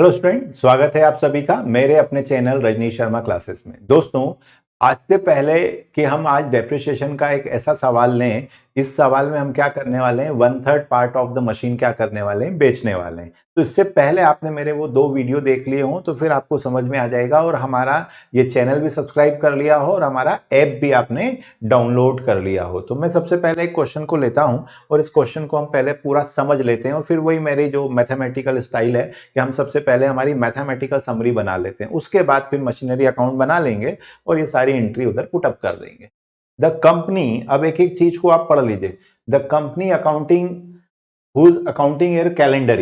Hello student, स्वागत है आप सभी का मेरे अपने चैनल रजनीश शर्मा क्लासेस में। दोस्तों, आज से पहले कि हम आज डेप्रिसिएशन का एक ऐसा सवाल लें, इस सवाल में हम क्या करने वाले हैं, 1/3 पार्ट ऑफ द मशीन क्या करने वाले हैं, बेचने वाले हैं। तो इससे पहले आपने मेरे वो 2 वीडियो देख लिए हों तो फिर आपको समझ में आ जाएगा, और हमारा ये चैनल भी सब्सक्राइब कर लिया हो और हमारा ऐप भी आपने डाउनलोड कर लिया हो। तो मैं सबसे पहले एक क्वेश्चन को लेता हूं और इस क्वेश्चन को हम पहले पूरा समझ लेते हैं, और फिर वही मेरी जो मैथमेटिकल स्टाइल है कि हम सबसे पहले हमारी मैथमेटिकल समरी बना लेते हैं, उसके बाद फिर मशीनरी अकाउंट बना लेंगे और ये सारी एंट्री उधर पुटअप कर देंगे। द कंपनी, अब एक एक चीज को आप पढ़ लीजिए। The company accounting whose accounting year calendar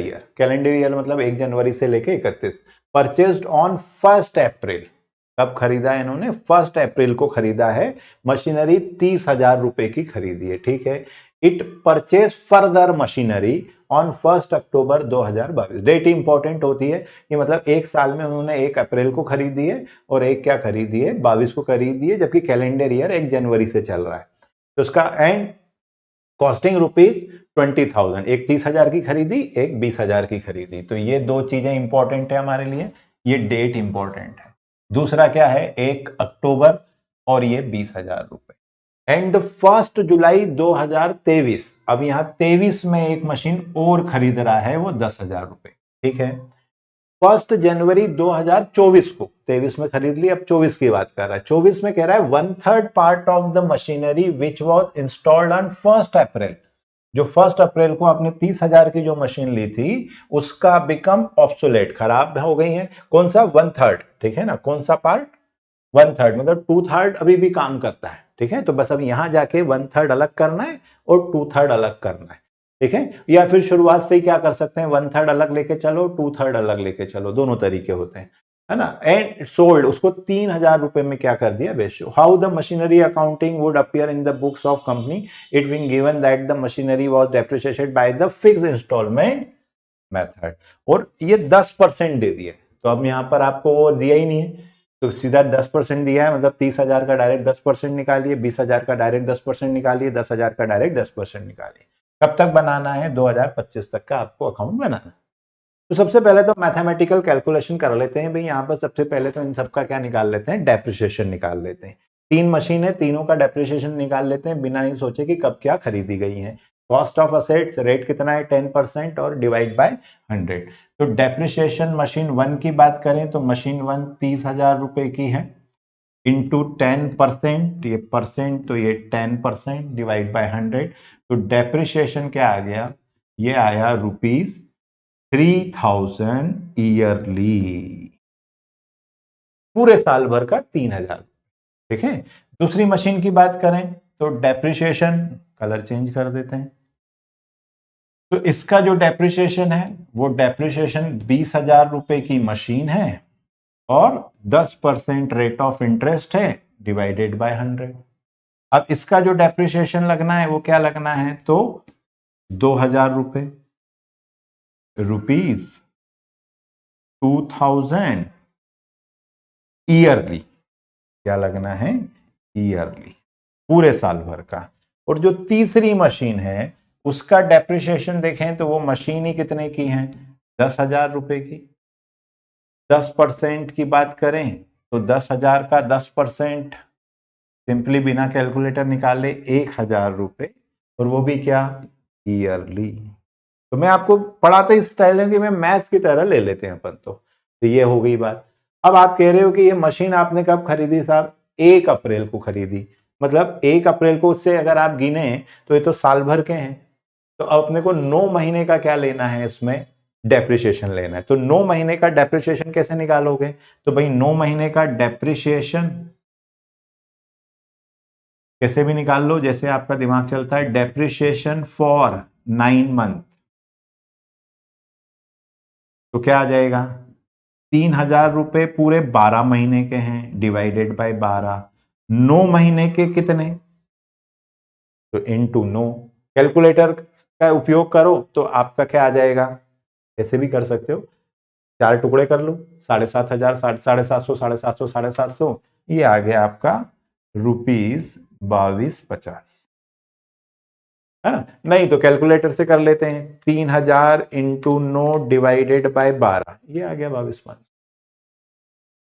year मतलब 1 जनवरी से लेके 31, परचेज्ड ऑन 1 अप्रैल। कब खरीदा है इन्होंने? 1 अप्रैल को खरीदा है। मशीनरी 30,000 रुपए की खरीदी है, ठीक है। It purchase further machinery on 1 October 2022। Date important होती है कि मतलब एक साल में उन्होंने 1 अप्रैल को खरीदी है और एक क्या खरीदी है, 22 को खरीदी है, जबकि कैलेंडर ईयर 1 जनवरी से चल रहा है। तो उसका एंड कॉस्टिंग रुपीज 20,000, एक 30,000 की खरीदी, एक 20,000 की खरीदी। तो ये 2 चीजें इंपॉर्टेंट है हमारे लिए, ये डेट इंपॉर्टेंट है। दूसरा क्या है, 1 अक्टूबर और ये 20,000 रुपए। एंड 1 जुलाई 2023, अब यहां 23 में एक मशीन और खरीद रहा है, वो 10,000 रुपए, ठीक है। 1 जनवरी 2024 को 23 में खरीद ली, अब 24 की बात कर रहा है। 24 में कह रहा है 1/3 part of the machinery which was installed on 1 अप्रैल। जो 1 अप्रैल को आपने 30,000 की जो मशीन ली थी उसका बिकम ऑब्सोलेट, खराब हो गई है। कौन सा? 1/3, ठीक है ना। कौन सा पार्ट? 1/3, मतलब 2/3 अभी भी काम करता है, ठीक है। तो बस अब यहां जाके 1/3 अलग करना है और 2/3 अलग करना है, ठीक है। या फिर शुरुआत से ही क्या कर सकते हैं, 1/3 अलग लेके चलो, 2/3 अलग लेके चलो, दोनों तरीके होते हैं, है ना। एंड सोल्ड, उसको 3,000 रुपए में क्या कर दिया, बेच। How the machinery accounting would appear in the books of company it being given that the machinery was depreciated by the fixed installment method. और ये 10% दे दिए, तो अब यहां पर आपको वो दिया ही नहीं है, तो सीधा 10% दिया है, मतलब 30,000 का डायरेक्ट 10% निकालिए, 20,000 का डायरेक्ट 10% निकालिए, 10,000 का डायरेक्ट 10% निकालिए। कब तक बनाना है? 2025 तक का आपको अकाउंट बनाना। तो सबसे पहले तो मैथमेटिकल कैलकुलेशन कर लेते हैं भाई। यहाँ पर सबसे पहले तो इन सबका क्या निकाल लेते हैं, डेप्रिसिएशन निकाल लेते हैं। 3 मशीन है, तीनों का डेप्रिसिएशन निकाल लेते हैं बिना ही सोचे कि कब क्या खरीदी गई है। कॉस्ट ऑफ असेट्स रेट कितना है, 10% और डिवाइड बाय 100। तो डेप्रिसिएशन मशीन 1 की बात करें तो मशीन 1 30,000 रुपए की है, इंटू 10%, ये परसेंट तो ये 10% डिवाइड बाय 100। तो डेप्रिसिएशन क्या आ गया, ये आया ₹3,000 ईयरली, पूरे साल भर का 3,000, ठीक है। दूसरी मशीन की बात करें तो डेप्रिसिएशन, कलर चेंज कर देते हैं, तो इसका जो डेप्रिसिएशन है वो डेप्रिसिएशन 20,000 रुपए की मशीन है और 10% रेट ऑफ इंटरेस्ट है डिवाइडेड बाय 100। अब इसका जो डेप्रिसिएशन लगना है वो क्या लगना है, तो 2,000 रुपए, रुपीज 2,000 ईयरली, क्या लगना है, ईयरली, पूरे साल भर का। और जो तीसरी मशीन है उसका डेप्रिसिएशन देखें तो वो मशीन ही कितने की है, 10,000 रुपए की। 10% की बात करें तो 10,000 का 10% सिंपली बिना कैलकुलेटर निकाले 1,000 रुपए, और वो भी क्या, ईयरली। तो मैं आपको पढ़ाते इस स्टाइल में कि मैं मैथ्स की तरह ले लेते हैं अपन। तो ये हो गई बात। अब आप कह रहे हो कि ये मशीन आपने कब खरीदी साहब, 1 अप्रैल को खरीदी, मतलब 1 अप्रैल को, उससे अगर आप गिने तो ये तो साल भर के हैं। तो अब अपने को 9 महीने का क्या लेना है, इसमें डेप्रिसिएशन लेना है। तो 9 महीने का डेप्रिसिएशन कैसे निकालोगे, तो भाई 9 महीने का डेप्रिसिएशन कैसे भी निकाल लो, जैसे आपका दिमाग चलता है। डेप्रिसिएशन फॉर 9 मंथ, तो क्या आ जाएगा, 3,000 रुपए पूरे 12 महीने के हैं डिवाइडेड बाय 12। 9 महीने के कितने, तो इनटू 9। कैलकुलेटर का उपयोग करो तो आपका क्या आ जाएगा, ऐसे भी कर सकते हो, 4 टुकड़े कर लो, 7,500, 750, 750, 750, ये आ गया आपका ₹22,50। है ना। नहीं तो कैलकुलेटर से कर लेते हैं, 3000 इंटू 9 डिवाइडेड बाय 12, ये आ गया 22,500।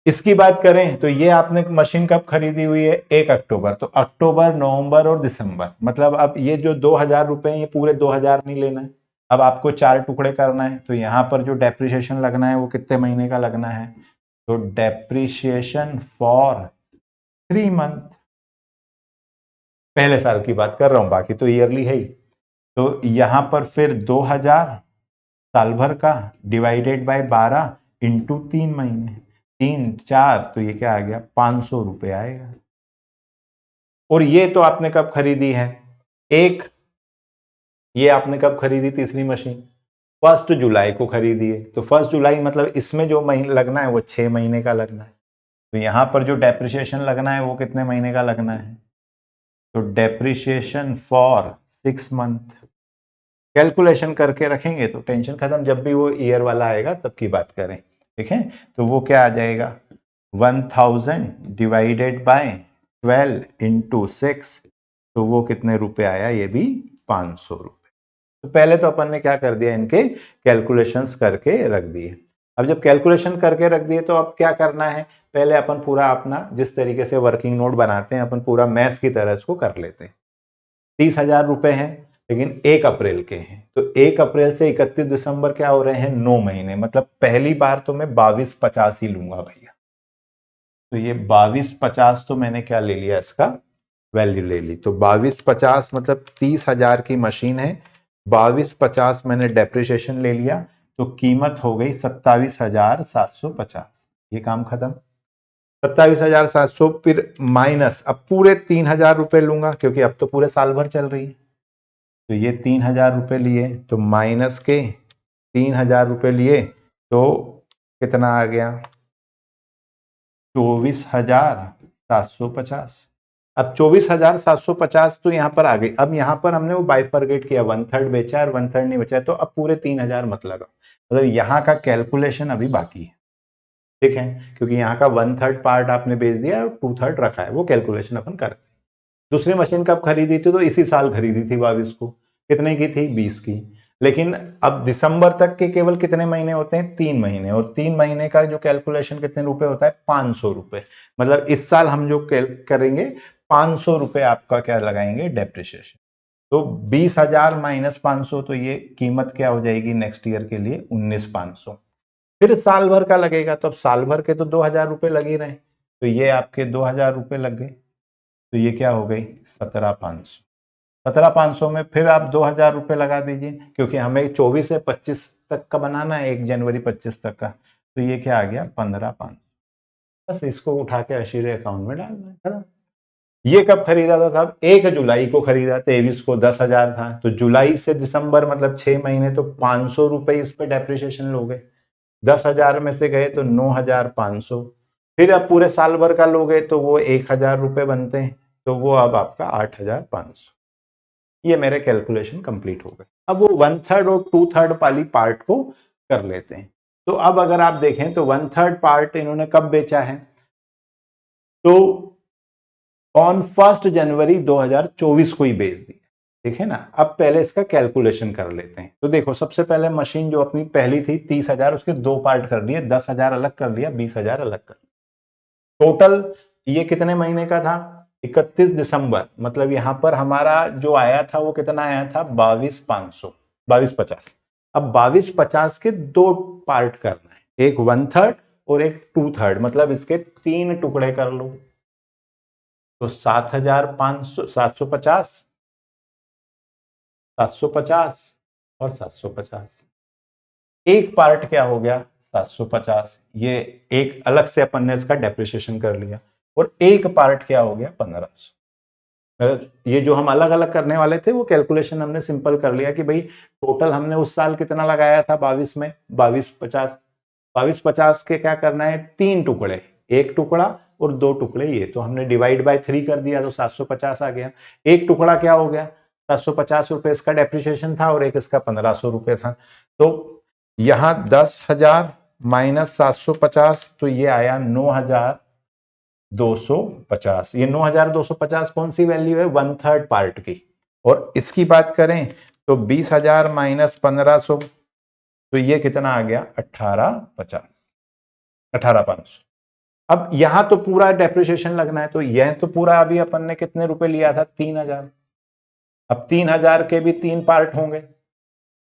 इसकी बात करें तो ये आपने मशीन कब खरीदी हुई है, 1 अक्टूबर, तो अक्टूबर, नवंबर और दिसंबर, मतलब अब ये जो 2000 रुपए ये पूरे 2000 नहीं लेना है, अब आपको 4 टुकड़े करना है, तो यहां पर जो डेप्रिसिएशन लगना है वो कितने महीने का लगना है, तो डेप्रिसिएशन फॉर 3 मंथ, पहले साल की बात कर रहा हूं, बाकी तो ईयरली है ही। तो यहां पर फिर 2000 साल भर का डिवाइडेड बाय 12 इंटू 3 महीने, 3 4, तो ये क्या आ गया, 500 रुपए आएगा। और ये तो आपने कब खरीदी है, एक, ये आपने कब खरीदी तीसरी मशीन, 1 जुलाई को खरीदी है, तो 1 जुलाई मतलब इसमें जो महीने लगना है वो 6 महीने का लगना है, तो यहां पर जो डेप्रिसिएशन लगना है वो कितने महीने का लगना है, तो डेप्रिसिएशन फॉर 6 मंथ। कैलकुलेशन करके रखेंगे तो टेंशन खत्म, जब भी वो ईयर वाला आएगा तब की बात करें, ठीक है। तो वो क्या आ जाएगा, 1000 डिवाइडेड बाय 12 इंटू 6, तो वो कितने रुपए आया, ये भी 500 रुपए। तो पहले तो अपन ने क्या कर दिया, इनके कैलकुलेशंस करके रख दिए। अब जब कैलकुलेशन करके रख दिए तो अब क्या करना है, पहले अपन पूरा अपना जिस तरीके से वर्किंग नोट बनाते हैं अपन पूरा मैथ्स की तरह इसको कर लेते हैं। 30,000 रुपए हैं, लेकिन 1 अप्रैल के हैं, तो 1 अप्रैल से 31 दिसंबर क्या हो रहे हैं, 9 महीने, मतलब पहली बार तो मैं 2250 ही लूंगा भैया। तो ये 2250 तो मैंने क्या ले लिया, इसका वैल्यू ले ली, तो 2250 मतलब 30,000 की मशीन है, 2250 मैंने डेप्रिसिएशन ले लिया, तो कीमत हो गई 27,750, ये काम खत्म। 27,700 फिर माइनस, अब पूरे 3,000 रुपए लूंगा क्योंकि अब तो पूरे साल भर चल रही है, तो ये 3,000 रुपए लिए, तो माइनस के 3,000 रुपए लिए, तो कितना आ गया, 24,750। अब 24,750 तो यहां पर आ गई, अब यहां पर हमने वो बाइफरगेट किया, 1/3 बेचा और 1/3 नहीं बेचा, तो अब पूरे 3,000 मत लगा, मतलब यहाँ का कैलकुलेशन अभी बाकी है, ठीक है, क्योंकि यहाँ का 1/3 पार्ट आपने बेच दिया और 2/3 रखा है, वो कैलकुलेशन अपन करते हैं। दूसरी मशीन कब खरीदी थी, तो इसी साल खरीदी थी 22 को, कितने की थी, 20 की, लेकिन अब दिसंबर तक के केवल कितने महीने होते हैं, 3 महीने, और 3 महीने का जो कैलकुलेशन कितने रुपए होता है, 500 रुपए, मतलब इस साल हम जो करेंगे 500 रुपए आपका क्या लगाएंगे, डेप्रिसिएशन। तो 20,000 माइनस 500, तो ये कीमत क्या हो जाएगी नेक्स्ट ईयर के लिए, 19,500। फिर साल भर का लगेगा, तो अब साल भर के तो 2,000 रुपए लग ही रहे, तो ये आपके 2,000 रुपए लग गए, तो ये क्या हो गई, 17,500। 17,500 में फिर आप 2,000 रुपए लगा दीजिए, क्योंकि हमें 24 से 25 तक का बनाना है, 1 जनवरी 25 तक का, तो ये क्या आ गया, 15,500। बस इसको उठा के अशीरे अकाउंट में डालना है, खत्म। ये कब खरीदा था साहब, 1 जुलाई को खरीदा, 23 को 10,000 था, तो जुलाई से दिसंबर मतलब 6 महीने, तो 500 रुपए इस पे डेप्रिसिएशन लोगे, 10,000 में से गए तो 9,500, फिर अब पूरे साल भर का लोगे तो वो 1,000 रुपए बनते हैं, तो वो अब आपका 8,500। ये मेरे कैलकुलेशन कंप्लीट हो गए। अब वो 1/3 और 2/3 वाली पार्ट को कर लेते हैं। तो अब अगर आप देखें तो 1/3 पार्ट इन्होंने कब बेचा है, तो ऑन 1 जनवरी 2024 को ही बेच दिया, ठीक है ना। अब पहले इसका कैलकुलेशन कर लेते हैं। तो देखो सबसे पहले मशीन जो अपनी पहली थी 30,000, उसके 2 पार्ट कर लिए, 10,000 अलग कर लिया, 20,000 अलग कर लिया। टोटल ये कितने महीने का था, 31 दिसंबर, मतलब यहां पर हमारा जो आया था वो कितना आया था, 22,500, 22,50। अब 22,50 के 2 पार्ट करना है, एक 1/3 और एक 2/3, मतलब इसके 3 टुकड़े कर लो, तो 7,500, 750, 750 और 750। एक पार्ट क्या हो गया, 750, ये एक अलग से अपन ने इसका डेप्रिसिएशन कर लिया, और एक पार्ट क्या हो गया, 1,500। ये जो हम अलग अलग करने वाले थे वो कैलकुलेशन हमने सिंपल कर लिया कि भाई टोटल हमने उस साल कितना लगाया था 22 में, 22,50, 22,50 के क्या करना है, 3 टुकड़े, एक टुकड़ा और 2 टुकड़े, ये तो हमने डिवाइड बाय 3 कर दिया, तो 750 आ गया। एक टुकड़ा क्या हो गया, 750 रुपए इसका डेप्रिसिएशन था, और एक इसका 1,500 रुपए था, तो यहां 10,000 माइनस 750, तो ये आया 9,250। ये 9,250 कौन सी वैल्यू है, 1/3 पार्ट की, और इसकी बात करें तो 20,000 माइनस 1,500, तो ये कितना आ गया 18,50, 18,500। अब यहां तो पूरा डेप्रिसिएशन लगना है, तो यह तो पूरा अभी अपन ने कितने रुपए लिया था 3,000। अब 3,000 के भी 3 पार्ट होंगे,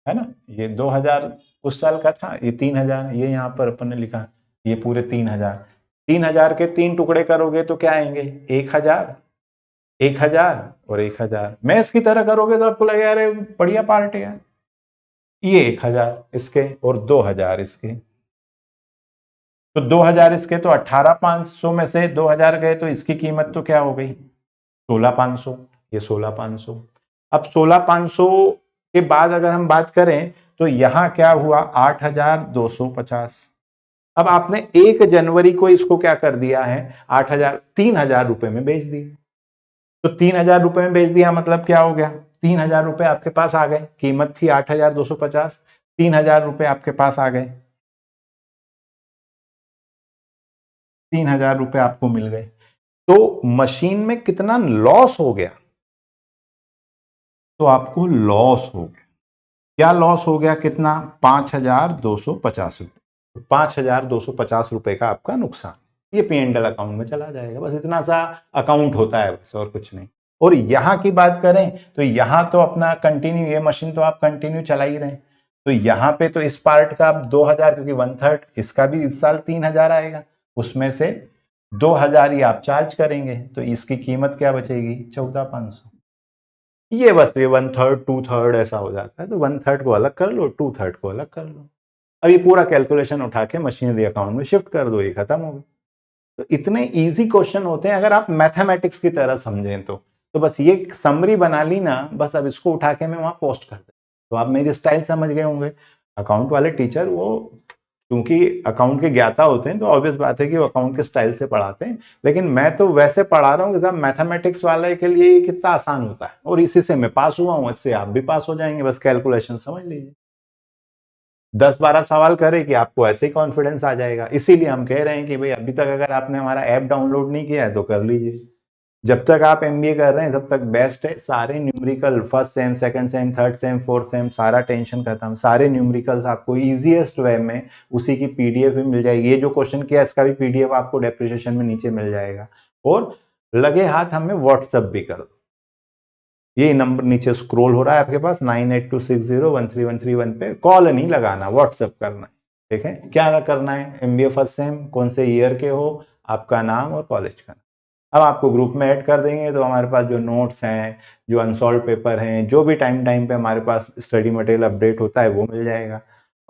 है ना। ये 2,000 उस साल का था, ये 3,000 ये यहाँ पर अपन ने लिखा, ये पूरे 3,000। 3,000 के 3 टुकड़े करोगे तो क्या आएंगे 1,000, 1,000 और 1,000। मैथ्स की तरह करोगे तो आपको लगेगा अरे बढ़िया पार्ट है यार। ये 1,000 इसके और 2,000 इसके, तो 2,000 इसके, तो 18,500 में से 2,000 गए तो इसकी कीमत तो क्या हो गई 16,500, ये 16,500। अब 16,500 के बाद अगर हम बात करें तो यहां क्या हुआ 8,250। अब आपने 1 जनवरी को इसको क्या कर दिया है 3,000 रुपए में बेच दिए। तो 3,000 रुपए में बेच दिया मतलब क्या हो गया 3,000 रुपए आपके पास आ गए, कीमत थी 8,250, 3,000 रुपए आपके पास आ गए, 3,000 रुपए आपको मिल गए। तो मशीन में कितना लॉस हो गया, तो आपको लॉस हो गया, क्या लॉस हो गया कितना 5,250 रुपए, 5,250 रुपए का आपका नुकसान। ये P&L अकाउंट में चला जाएगा, बस इतना सा अकाउंट होता है बस, और कुछ नहीं। और यहां की बात करें तो यहां तो अपना कंटिन्यू, ये मशीन तो आप कंटिन्यू चला ही रहे, तो यहां पे तो इस पार्ट का आप 2,000, क्योंकि 1/3 इसका भी इस साल 3,000 आएगा, उसमें से 2,000 ही आप चार्ज करेंगे, तो इसकी कीमत क्या बचेगी 14,500। ये बस ये 1/3 2/3 ऐसा हो जाता है, तो 1/3 को अलग कर लो, 2/3 को अलग कर लो। अब ये पूरा कैलकुलेशन उठा के मशीनरी अकाउंट में शिफ्ट कर दो, ये खत्म हो गया। तो इतने इजी क्वेश्चन होते हैं अगर आप मैथमेटिक्स की तरह समझें तो बस ये समरी बना ली ना, बस अब इसको उठा के मैं वहां पोस्ट कर दे, तो आप मेरी स्टाइल समझ गए होंगे। अकाउंट वाले टीचर वो क्योंकि अकाउंट के ज्ञाता होते हैं तो ऑब्वियस बात है कि वो अकाउंट के स्टाइल से पढ़ाते हैं, लेकिन मैं तो वैसे पढ़ा रहा हूँ कि साहब मैथमेटिक्स वाले के लिए ये कितना आसान होता है, और इसी से मैं पास हुआ हूँ, इससे आप भी पास हो जाएंगे, बस कैलकुलेशन समझ लीजिए। 10-12 सवाल करे कि आपको ऐसे ही कॉन्फिडेंस आ जाएगा। इसीलिए हम कह रहे हैं कि भाई अभी तक अगर आपने हमारा ऐप डाउनलोड नहीं किया है तो कर लीजिए। जब तक आप एमबीए कर रहे हैं तब तक बेस्ट है, सारे numerical first sem second same third same fourth same सारा टेंशन खत्म, सारे न्यूमेरिकल्स आपको इजीएस्ट वे में उसी की पीडीएफ भी मिल जाएगी। ये जो क्वेश्चन किया इसका भी पीडीएफ आपको डेप्रिसिएशन में नीचे मिल जाएगा, और लगे हाथ हमें व्हाट्सएप भी कर दो। ये नंबर नीचे स्क्रॉल हो रहा है आपके पास 9826013131 पे, कॉल नहीं लगाना, व्हाट्सएप करना है। देखें क्या करना है, एमबीए फर्स्ट सेम कौन से ईयर के हो, आपका नाम और कॉलेज का नाम। अब आपको ग्रुप में ऐड कर देंगे तो हमारे पास जो नोट्स हैं, जो अनसॉल्व पेपर हैं, जो भी टाइम टाइम पे हमारे पास स्टडी मटेरियल अपडेट होता है वो मिल जाएगा।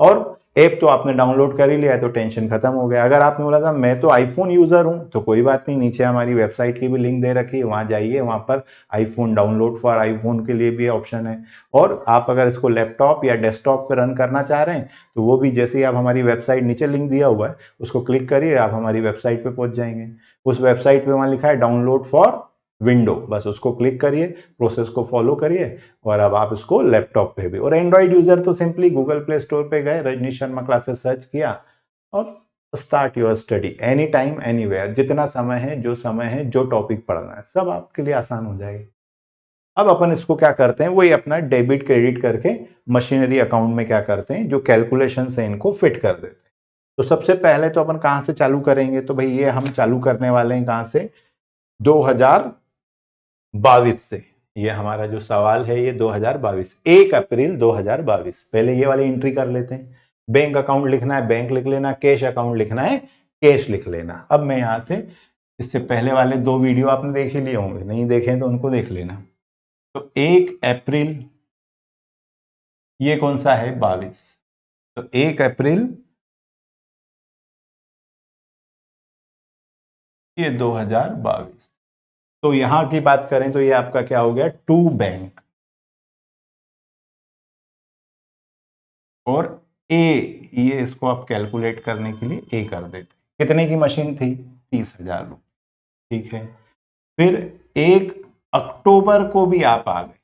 और ऐप तो आपने डाउनलोड कर ही लिया है तो टेंशन खत्म हो गया। अगर आपने बोला था मैं तो आईफोन यूजर हूं तो कोई बात नहीं, नीचे हमारी वेबसाइट की भी लिंक दे रखी है, वहां जाइए, वहां पर आईफोन डाउनलोड फॉर आईफोन के लिए भी ऑप्शन है। और आप अगर इसको लैपटॉप या डेस्कटॉप पर रन करना चाह रहे हैं तो वो भी, जैसे ही आप हमारी वेबसाइट नीचे लिंक दिया हुआ है उसको क्लिक करिए, आप हमारी वेबसाइट पे पहुंच जाएंगे। उस वेबसाइट पे वहां लिखा है डाउनलोड फॉर विंडो, बस उसको क्लिक करिए, प्रोसेस को फॉलो करिए, और अब आप इसको लैपटॉप पे भी। और एंड्रॉइड यूजर तो सिंपली गूगल प्ले स्टोर पे गए, रजनीश शर्मा क्लासेस सर्च किया और start your study any time anywhere. जितना समय है, जो समय है, जो टॉपिक पढ़ना है, सब आपके लिए आसान हो जाएगी। अब अपन इसको क्या करते हैं, वही अपना डेबिट क्रेडिट करके मशीनरी अकाउंट में क्या करते हैं, जो कैलकुलेशन है इनको फिट कर देते हैं। तो सबसे पहले तो अपन कहां से चालू करेंगे, तो भाई ये हम चालू करने वाले हैं कहां से 2022 से। ये हमारा जो सवाल है ये 2022 1 अप्रैल 2022। पहले ये वाली एंट्री कर लेते हैं। बैंक अकाउंट लिखना है बैंक लिख लेना, कैश अकाउंट लिखना है कैश लिख लेना। अब मैं यहां से, इससे पहले वाले 2 वीडियो आपने देख ही लिए होंगे, नहीं देखे तो उनको देख लेना। तो 1 अप्रैल, ये कौन सा है 22, तो 1 अप्रैल ये 2022। तो यहां की बात करें तो ये आपका क्या हो गया टू बैंक, और ए, ये इसको आप कैलकुलेट करने के लिए ए कर देते। कितने की मशीन थी 30,000 रुपये, ठीक है। फिर 1 अक्टूबर को भी आप आ गए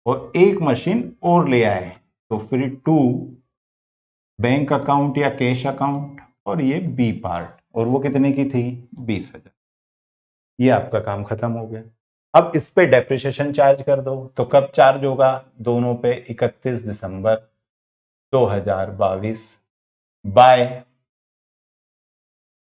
और एक मशीन और ले आए, तो फिर टू बैंक अकाउंट या कैश अकाउंट, और ये बी पार्ट, और वो कितने की थी 20,000। ये आपका काम खत्म हो गया। अब इस पे डेप्रिसिएशन चार्ज कर दो, तो कब चार्ज होगा? दोनों पे 31 दिसंबर 2022 बाय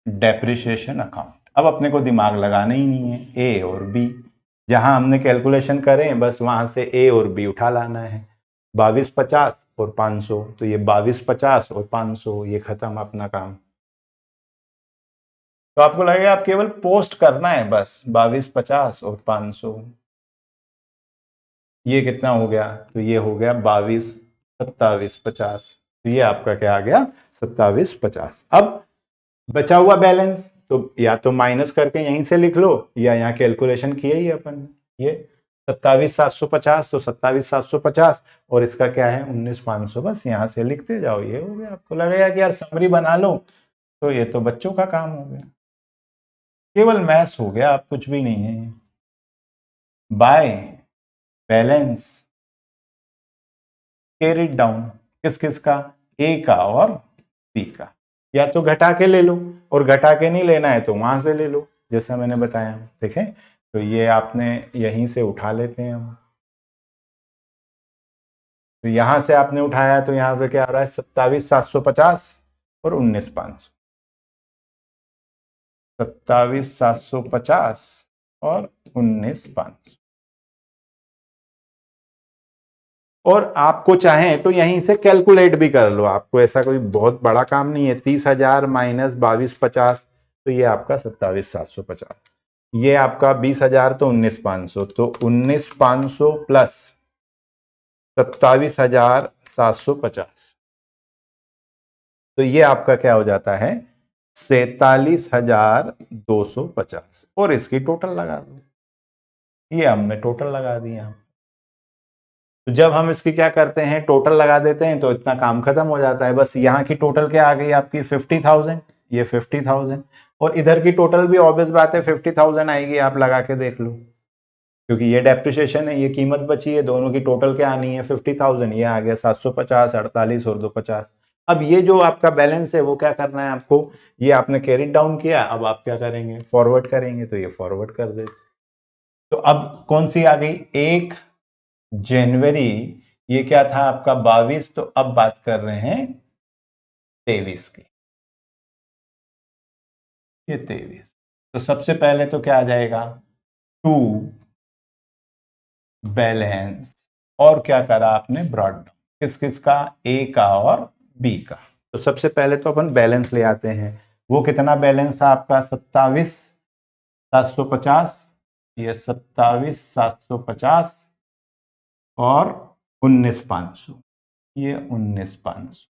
डेप्रिसिएशन अकाउंट। अब अपने को दिमाग लगाना ही नहीं है, ए और बी, जहां हमने कैलकुलेशन करें बस वहां से ए और बी उठा लाना है। 2250 और 500, तो ये 2250 और 500, ये खत्म अपना काम। तो आपको लगेगा आप केवल पोस्ट करना है बस, 2250 और 500, ये कितना हो गया? तो ये हो गया 22 27 50। तो ये आपका क्या आ गया? 27 50। अब बचा हुआ बैलेंस तो या तो माइनस करके यहीं से लिख लो, या यहाँ कैलकुलेशन किया ही अपन ये 27,750, तो 27,750 और इसका क्या है 19,500, बस यहाँ से लिखते जाओ, ये हो गया। आपको लगेगा कि यार समरी बना लो, तो ये तो बच्चों का काम हो गया, केवल मैथ्स हो गया, आप कुछ भी नहीं है। बाय बैलेंस कैरिड डाउन, किस किस का? ए का और बी का। या तो घटा के ले लो, और घटा के नहीं लेना है तो वहां से ले लो, जैसा मैंने बताया। देखें, तो ये आपने यहीं से उठा लेते हैं हम। तो यहां से आपने उठाया तो यहां पे क्या आ रहा है? 27,750 और 19,500। 27,750 और 19,500। और आपको चाहें तो यहीं से कैलकुलेट भी कर लो, आपको ऐसा कोई बहुत बड़ा काम नहीं है। 30,000 माइनस 2250, तो ये आपका 27,750। ये आपका 20,000 तो 19,500, तो 19,500 प्लस 27,750, तो ये आपका क्या हो जाता है? 47,250। और इसकी टोटल लगा दो, ये हमने टोटल लगा दिया। तो जब हम इसकी क्या करते हैं, टोटल लगा देते हैं, तो इतना काम खत्म हो जाता है। बस यहाँ की टोटल क्या आ गई आपकी? 50,000, ये 50,000, और इधर की टोटल भी ऑब्वियस बात है 50,000 आएगी, आप लगा के देख लो, क्योंकि ये डेप्रिसिएशन है, ये कीमत बची है, दोनों की टोटल क्या आनी है? 50,000। ये आ गया 750, 48 और 250। अब ये जो आपका बैलेंस है वो क्या करना है आपको? ये आपने कैरी डाउन किया, अब आप क्या करेंगे? फॉरवर्ड करेंगे, तो ये फॉरवर्ड कर दे। तो अब कौन सी आ गई? 1 जनवरी, ये क्या था आपका? 22। तो अब बात कर रहे हैं 23 की, ये 23। तो सबसे पहले तो क्या आ जाएगा? टू बैलेंस, और क्या करा आपने? ब्रॉड डाउन, किस किस का? ए का और बी का। तो सबसे पहले तो अपन बैलेंस ले आते हैं। वो कितना बैलेंस था आपका? 27,750, ये 27,750 और 19,500, ये 19,500,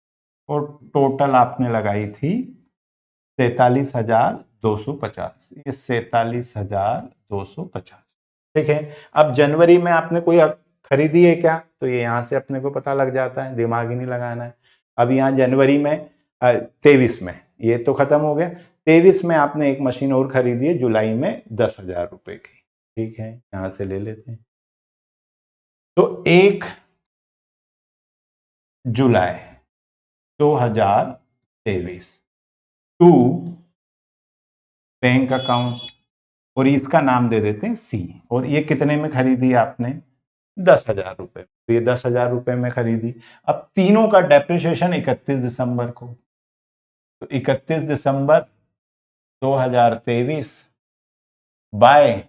और टोटल आपने लगाई थी 43,250, ये 43,250। ठीक है। अब जनवरी में आपने कोई खरीदी है क्या? तो ये यहां से अपने को पता लग जाता है, दिमाग ही नहीं लगाना है। अब यहाँ जनवरी में 23 में ये तो खत्म हो गया। 23 में आपने एक मशीन और खरीदी है जुलाई में 10,000 रुपए की। ठीक है, यहां से ले लेते हैं। तो 1 जुलाई 2023 टू बैंक अकाउंट, और इसका नाम दे देते हैं सी। और ये कितने में खरीदी आपने? 10,000 रुपए। तो ये 10,000 रुपए में खरीदी। अब तीनों का डेप्रिसिएशन 31 दिसंबर को, तो 31 दिसंबर 2023 बाय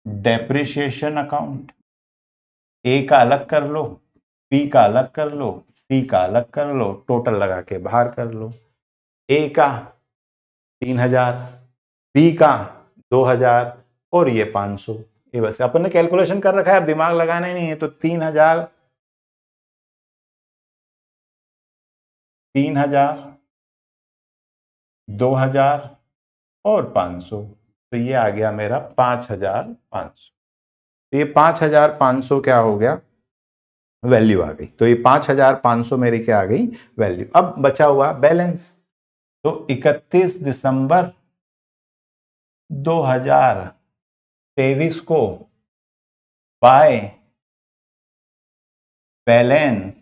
डेप्रिसिएशन अकाउंट। ए का अलग कर लो, बी का अलग कर लो, सी का अलग कर लो, टोटल लगा के बाहर कर लो। ए का 3,000, बी का 2,000 और ये 500। ये बस अपन ने कैलकुलेशन कर रखा है, अब दिमाग लगाना ही नहीं है। तो 3,000, 3,000, 2,000 और 500, तो ये आ गया मेरा 5,500। तो ये 5,500 क्या हो गया? वैल्यू आ गई। तो ये 5,500 मेरी क्या आ गई? वैल्यू। अब बचा हुआ बैलेंस, तो 31 दिसंबर 2023 को बाय बैलेंस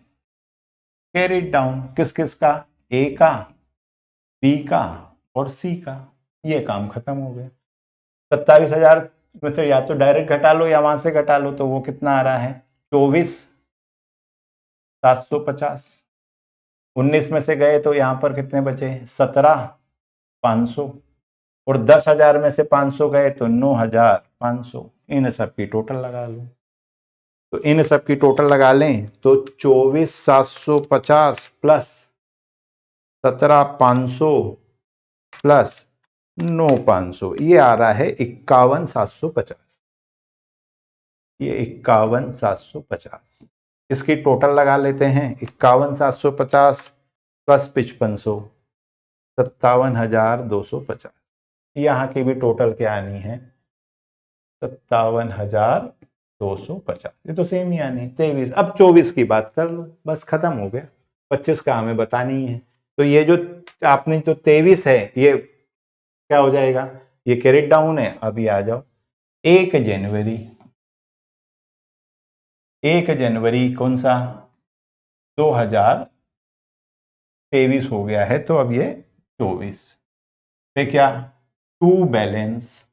कैरिड डाउन, किस किस का? ए का, बी का और सी का। ये काम खत्म हो गया। 27,000 वैसे या तो डायरेक्ट घटा लो या वहां से घटा लो, तो वो कितना आ रहा है 24,750। 19 में से गए तो यहाँ पर कितने बचे 17,500, और 10,000 में से 500 गए तो 9,500। इन सब की टोटल लगा लो, तो इन सब की टोटल लगा लें तो 24,750 प्लस 17,500 प्लस 9,500, ये आ रहा है 51,750। ये 51,750, इसकी टोटल लगा लेते हैं। 51,750 प्लस 5500, 57,250। यहाँ की भी टोटल क्या आनी है 57,250। ये तो सेम ही आनी 23। अब 24 की बात कर लो, बस खत्म हो गया। 25 का हमें बतानी है, तो ये जो आपने जो 23 है ये क्या हो जाएगा, ये कैरेट डाउन है। अभी आ जाओ 1 जनवरी, 1 जनवरी कौन सा 2023 हो गया है, तो अब ये 24 पे क्या टू बैलेंस।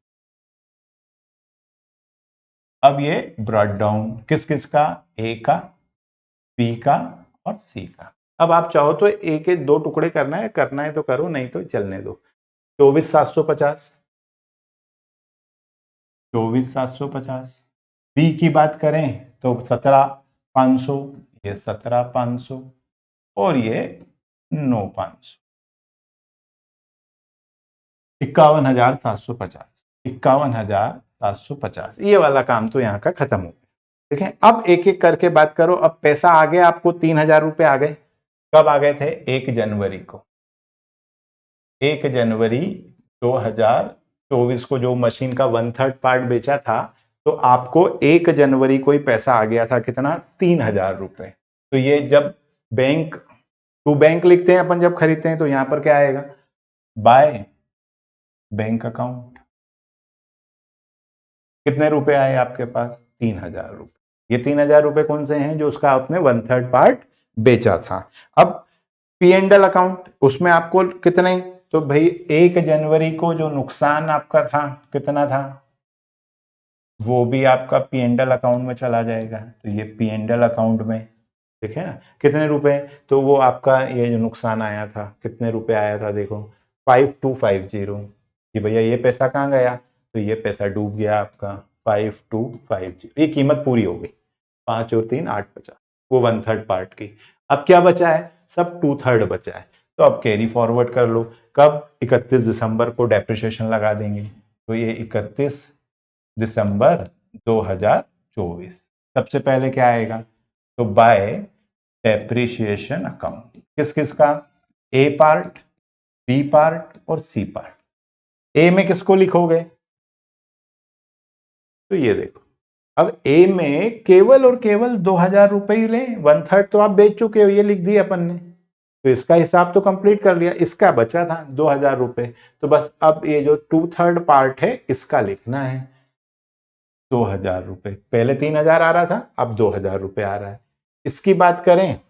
अब ये ब्रॉड डाउन किस किस का, ए का, बी का और सी का। अब आप चाहो तो ए के 2 टुकड़े करना है तो करो, नहीं तो चलने दो। 24,750, 24,750। बी की बात करें तो 17,500, ये 17,500 और ये 9,500। 51,750, 51,750। ये वाला काम तो यहाँ का खत्म हो गया। देखें अब एक एक करके बात करो। अब पैसा आ गया आपको 3,000 रुपए आ गए। कब आ गए थे 1 जनवरी को। 1 जनवरी 2024 को जो मशीन का 1/3 पार्ट बेचा था, तो आपको 1 जनवरी को ही पैसा आ गया था कितना 3,000 रुपए। तो ये जब बैंक टू बैंक लिखते हैं अपन, जब खरीदते हैं तो यहां पर क्या आएगा बाय बैंक अकाउंट। कितने रुपए आए आपके पास 3,000 रुपए। ये 3,000 रुपए कौन से हैं, जो उसका आपने 1/3 पार्ट बेचा था। अब पी एंड एल अकाउंट, उसमें आपको कितने, तो भाई 1 जनवरी को जो नुकसान आपका था कितना था, वो भी आपका पी एंड एल अकाउंट में चला जाएगा। तो ये पी एंड एल अकाउंट में देखे ना कितने रुपए, तो वो आपका ये जो नुकसान आया था कितने रुपए आया था देखो 5250। कि भैया ये पैसा कहाँ गया, तो ये पैसा डूब गया आपका 5250। ये कीमत पूरी हो गई, 5 और 3 8 50, वो 1/3 पार्ट की। अब क्या बचा है, सब 2/3 बचा है। तो अब कैरी फॉरवर्ड कर लो। कब 31 दिसंबर को डेप्रिसिएशन लगा देंगे, तो ये 31 दिसंबर 2024। सबसे पहले क्या आएगा, तो बाय डेप्रिसिएशन अकाउंट किस किस का, ए पार्ट, बी पार्ट और सी पार्ट। ए में किसको लिखोगे, तो ये देखो अब ए में केवल और केवल 2,000 रुपए ही ले, 1/3 तो आप बेच चुके हो, ये लिख दिया अपन ने, तो इसका हिसाब तो कंप्लीट कर लिया। इसका बचा था 2,000 रुपए, तो बस अब ये जो 2/3 पार्ट है इसका लिखना है 2,000 रुपए। पहले 3,000 आ रहा था, अब 2,000 रुपए आ रहा है। इसकी बात करें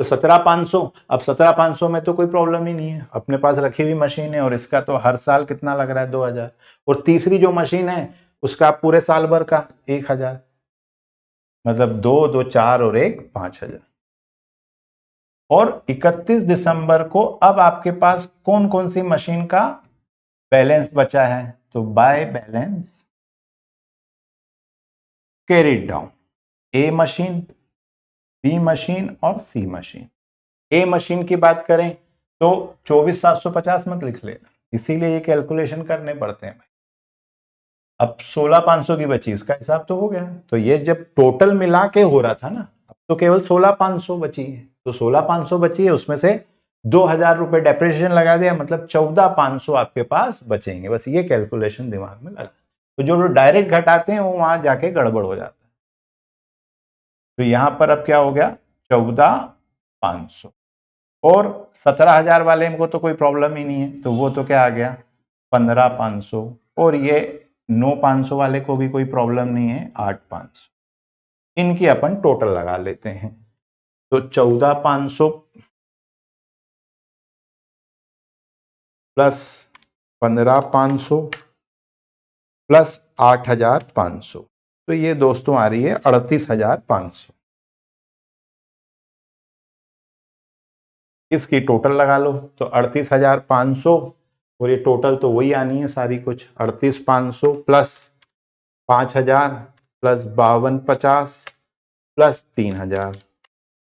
तो 17,500। अब 17,500 में तो कोई प्रॉब्लम ही नहीं है, अपने पास रखी हुई मशीन है, और इसका तो हर साल कितना लग रहा है 2,000। और तीसरी जो मशीन है उसका पूरे साल भर का 1,000, मतलब 2 2 4 और 1 5,000। और 31 दिसंबर को अब आपके पास कौन कौन सी मशीन का बैलेंस बचा है, तो by balance carried down, A machine, B machine और सी मशीन। ए मशीन की बात करें तो 24,750 मत लिख लेना, इसीलिए ये कैलकुलेशन करने पड़ते हैं। अब 16,500 की बची, इसका हिसाब तो हो गया। तो ये जब टोटल मिला के हो रहा था ना, अब तो केवल 16,500 बची है, तो 16,500 बची है, उसमें से 2,000 रुपए डेप्रिसिएशन लगा दिया, मतलब 14,500 आपके पास बचेंगे। बस ये कैलकुलेशन दिमाग में लगा, तो जो डायरेक्ट घटाते हैं वो वहां जाके गड़बड़ हो जाता है। तो यहां पर अब क्या हो गया 14,500, और 17,000 वाले को तो कोई प्रॉब्लम ही नहीं है, तो वो तो क्या आ गया 15,500, और ये 9,500 वाले को भी कोई प्रॉब्लम नहीं है 8,500। इनकी अपन टोटल लगा लेते हैं, तो 14,500 प्लस 15,500 प्लस 8,500, तो ये दोस्तों आ रही है 38,500। इसकी टोटल लगा लो तो 38,500, और ये टोटल तो वही आनी है सारी कुछ, 38,500 प्लस 5,000 प्लस 5250 प्लस 3,000,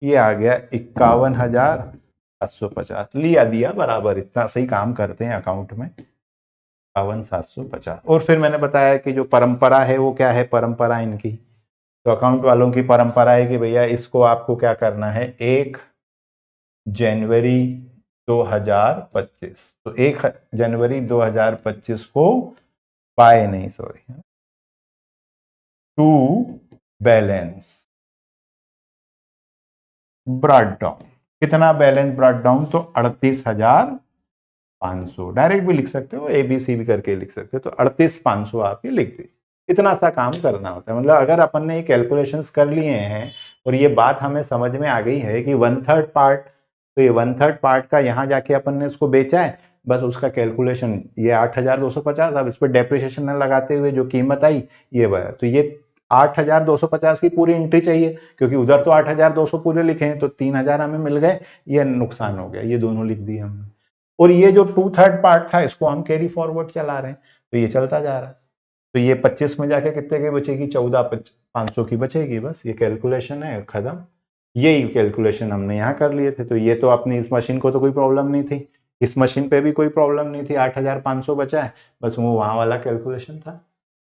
ये आ गया 51,750। लिया दिया बराबर, इतना सही काम करते हैं अकाउंट में, 51,750। और फिर मैंने बताया कि जो परंपरा है वो क्या है, परंपरा इनकी, तो अकाउंट वालों की परंपरा है कि भैया इसको आपको क्या करना है, 1 जनवरी 2025, तो 1 जनवरी 2025 को बाय नहीं, sorry, to balance brought down. कितना बैलेंस ब्रॉट डाउन, तो 38,500, डायरेक्ट भी लिख सकते हो, ABC भी करके लिख सकते हो, तो 38,500 आप ये लिख दीजिए। इतना सा काम करना होता है, मतलब अगर अपन ने कैलकुलेशंस कर लिए हैं और ये बात हमें समझ में आ गई है कि 1/3 पार्ट, तो ये 1/3 पार्ट का यहाँ जाके अपन ने उसको बेचा है, बस उसका कैलकुलेशन ये 8,250, अब इस पर डेप्रिसिएशन न लगाते हुए जो कीमत आई ये बना, तो ये 8,250 की पूरी एंट्री चाहिए, क्योंकि उधर तो 8,200 पूरे लिखे हैं, तो 3,000 हमें मिल गए, ये नुकसान हो गया, ये दोनों लिख दिए हमने। और ये जो 2/3 पार्ट था इसको हम कैरी फॉरवर्ड चला रहे हैं, तो ये चलता जा रहा है, तो ये 25 में जाके कितने की बचेगी, 14,500 की बचेगी, बस ये कैलकुलेशन है, खत्म। यही कैलकुलेशन हमने यहाँ कर लिए थे, तो ये तो अपनी इस मशीन को तो कोई प्रॉब्लम नहीं थी, इस मशीन पे भी कोई प्रॉब्लम नहीं थी, 8,500 बचा है, बस वो वहां वाला कैलकुलेशन था।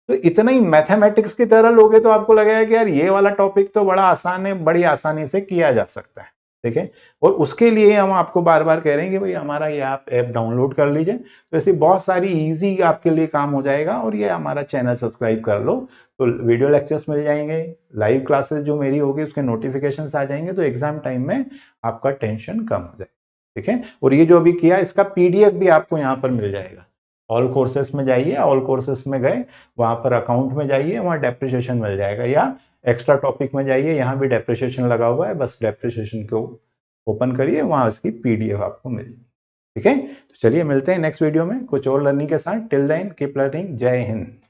तो इतना ही मैथमेटिक्स की तरह लोगे तो आपको लगेगा कि यार ये वाला टॉपिक तो बड़ा आसान है, बड़ी आसानी से किया जा सकता है, ठीक है। और उसके लिए हम आपको बार बार कह रहे हैं कि भाई हमारा ये आप ऐप डाउनलोड कर लीजिए, तो ऐसी बहुत सारी इजी आपके लिए काम हो जाएगा, और ये हमारा चैनल सब्सक्राइब कर लो, तो वीडियो लेक्चर्स मिल जाएंगे, लाइव क्लासेस जो मेरी होगी उसके नोटिफिकेशन आ जाएंगे, तो एग्जाम टाइम में आपका टेंशन कम हो जाए, ठीक है। और ये जो अभी किया इसका PDF भी आपको यहाँ पर मिल जाएगा, ऑल कोर्सेस में जाइए, ऑल कोर्सेस में गए, वहां पर अकाउंट में जाइए, वहां डेप्रिसिएशन मिल जाएगा, या एक्स्ट्रा टॉपिक में जाइए, यहाँ भी डेप्रिसिएशन लगा हुआ है, बस डेप्रिसिएशन को ओपन करिए, वहां इसकी PDF आपको मिल जाएगी, ठीक है। तो चलिए मिलते हैं नेक्स्ट वीडियो में कुछ और लर्निंग के साथ, टिल देन कीप लर्निंग, जय हिंद।